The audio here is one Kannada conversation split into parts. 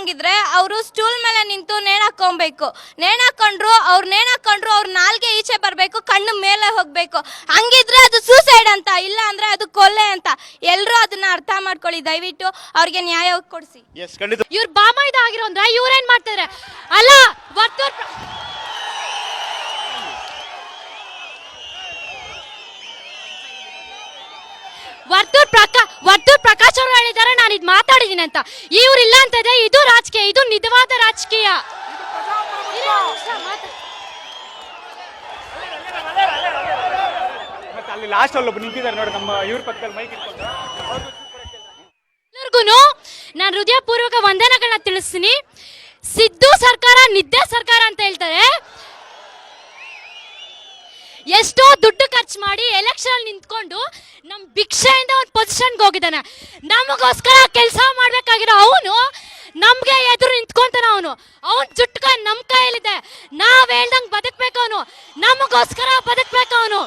ಹಾಕಂಗಿದ್ರೆ ಅವರು ಸ್ಟೂಲ್ ಮೇಲೆ ನಿಂತು ನೇಣಾಕೊಂಬೇಕು. ನೇಣಾಕೊಂಡ್ರು ಅವ್ರ ನಾಲ್ಗೆ ಈಚೆ ಬರಬೇಕು, ಕಣ್ಣು ಮೇಲೆ ಹೋಗ್ಬೇಕು. ಹಂಗಿದ್ರೆ ಅದು ಸೂಸೈಡ್ ಅಂತ, ಇಲ್ಲ ಅಂದ್ರೆ ಅದು ಕೊಲೆ ಅಂತ. ಎಲ್ಲರೂ ಅದನ್ನ ಅರ್ಥ ಮಾಡ್ಕೊಳ್ಳಿ, ದಯವಿಟ್ಟು ಅವ್ರಿಗೆ ನ್ಯಾಯ ಕೊಡಿಸಿ. ಇವ್ರು ಬಾಮಾಯ್ದ ಆಗಿರೋ ಅಂದ್ರೆ ಇವ್ರೇನ್ ಮಾಡ್ತಿದ್ರೆ ಅಲ್ಲ. ವರ್ತೂರ್ ಪ್ರಕಾಶ್ ಅವರು ಹೇಳಿದ್ದಾರೆ ನಾನು ಇದು ಮಾತಾಡಿದೀನಿ ಅಂತ. ಇವ್ರು ಇಲ್ಲ ಅಂತ ಇದೆ. ಇದು ರಾಜಕೀಯ, ಇದು ನಿಜವಾದ ರಾಜಕೀಯ. ಎಲ್ಲರಿಗೂ ನಾನು ಹೃದಯಪೂರ್ವಕ ವಂದನೆಗಳನ್ನ ತಿಳಿಸ್ತೀನಿ. ಸಿದ್ದು ಸರ್ಕಾರ ನಿದ್ದೆ ಸರ್ಕಾರ ಅಂತ ಹೇಳ್ತಾರೆ. ಎಷ್ಟೋ ದುಡ್ಡು ಖರ್ಚು ಮಾಡಿ ಎಲೆಕ್ಷನ್ ನಿಂತ್ಕೊಂಡು ನಮ್ ಭಿಕ್ಷೆಯಿಂದ ಒಂದು ಪೊಸಿಷನ್ಗೆ ಹೋಗಿದ್ದಾನೆ. ನಮಗೋಸ್ಕರ ಕೆಲಸ ಮಾಡ್ಬೇಕಾಗಿರೋ ಅವನು ನಮ್ಗೆ ಎದುರು ನಿಂತ್ಕೊಂತಾನ. ಅವನ್ ಜುಟ್ಕ ನಮ್ ಕೈಯಲ್ಲಿದೆ. ನಾವ್ ಹೇಳ್ದಂಗ್ ಬದುಕ್ಬೇಕು. ಅವನು ನಮಗೋಸ್ಕರ ಬದುಕ್ಬೇಕು. ಅವನು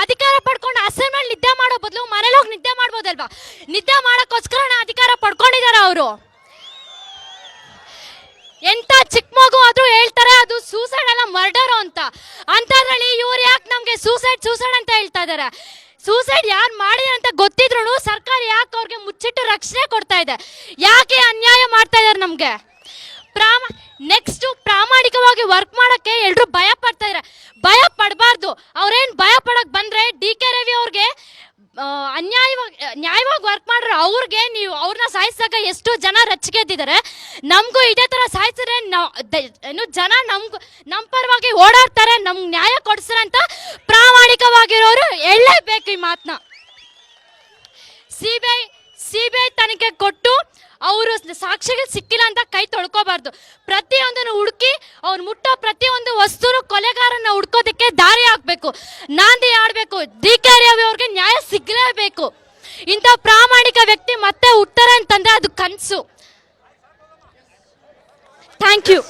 ಅಧಿಕಾರ ಪಡ್ಕೊಂಡು ಅಸೆಂಬ್ಲಿ ನಿದ್ದೆ ಮಾಡೋ ಬದಲು ಮನೇಲಿ ಹೋಗಿ ನಿದ್ದೆ ಮಾಡ್ಬೋದಲ್ವಾ? ನಿದ್ದೆ ಮಾಡಕ್ಕೋಸ್ಕರ ಅಧಿಕಾರ ಪಡ್ಕೊಂಡಿದ್ದಾರೆ ಅವರು. ಎಂತ ಚಿಕ್ಕ ಮಗು ಆದ್ರೂ ಹೇಳ್ತಾರೆ ಅದು ಸೂಸೈಡ್ ಅಲ್ಲ ಮರ್ಡರ್ ಅಂತ. ಅಂತದ್ರಲ್ಲಿ ಇವ್ರು ಯಾಕೆ ನಮ್ಗೆ ಸೂಸೈಡ್ ಅಂತ ಹೇಳ್ತಾ ಇದಾರೆ? ಸೂಸೈಡ್ ಯಾರು ಮಾಡಿದಾರೆ ಅಂತ ಗೊತ್ತಿದ್ರು ಸರ್ಕಾರ ಯಾಕೆ ಅವ್ರಿಗೆ ಮುಚ್ಚಿಟ್ಟು ರಕ್ಷಣೆ ಕೊಡ್ತಾ ಇದೆ? ಯಾಕೆ ಅನ್ಯಾಯ ಮಾಡ್ತಾ ಇದಾರೆ ನಮ್ಗೆ? ನೆಕ್ಸ್ಟ್ ಪ್ರಾಮಾಣಿಕವಾಗಿ ವರ್ಕ್ ಮಾಡಕ್ಕೆ ಎಲ್ರು ಭಯ ಪಡ್ತಾ ಇದಾರೆ. ಭಯ ಪಡಬಾರ್ದು. ಅವ್ರೇನ್ ಭಯ ಪಡಕ್ ಬಂದ್ರೆ ಡಿ.ಕೆ. ರವಿ ಅವ್ರಿಗೆ ನ್ಯಾಯವಾಗಿ ವರ್ಕ್ ಮಾಡ್ರೆ ಅವ್ರಿಗೆ ನೀವು ಅವ್ರನ್ನ ಸಾಯಿಸಾಗ ಎಷ್ಟು ಜನ ರಚ್ಚಿಗೆದ್ದಿದ್ದಾರೆ. ನಮಗೂ ಇದೇ ತರ ಸಾಯಿಸಿದ್ರೆ ಜನ ನಮ್ಮ ಪರವಾಗಿ ಓಡಾಡ್ತಾರೆ, ನಮ್ಗೆ ನ್ಯಾಯ ಕೊಡಿಸ್ತಾರೆ ಅಂತ ಪ್ರಾಮಾಣಿಕವಾಗಿರೋರು ಹೇಳಲೇಬೇಕು ಈ ಮಾತನ್ನ. ಸಿಬಿಐ ತನಿಖೆ ಕೊಟ್ಟು ಅವರು ಸಾಕ್ಷಿಗಳು ಸಿಕ್ಕಿಲ್ಲ ಅಂತ ಕೈ ತೊಳ್ಕೋಬಾರ್ದು. ಪ್ರತಿಯೊಂದನ್ನು ಹುಡುಕಿ ಅವ್ರು ಮುಟ್ಟೋ ಪ್ರತಿಯೊಂದು ವಸ್ತುನು ಕೊಲೆಗಾರನ ಹುಡ್ಕೋದಕ್ಕೆ ದಾರಿ ಹಾಕ್ಬೇಕು, ನಾಂದಿ ಆಡ್ಬೇಕು. ಡಿ.ಕೆ. ರವಿ ಅವ್ರಿಗೆ ನ್ಯಾಯ ಸಿಗಲೇಬೇಕು. ಇಂಥ ಪ್ರಾಮಾಣಿಕ ವ್ಯಕ್ತಿ ಮತ್ತೆ ಹುಟ್ತಾರೆ ಅಂತಂದ್ರೆ ಅದು ಕನಸು. Thank you.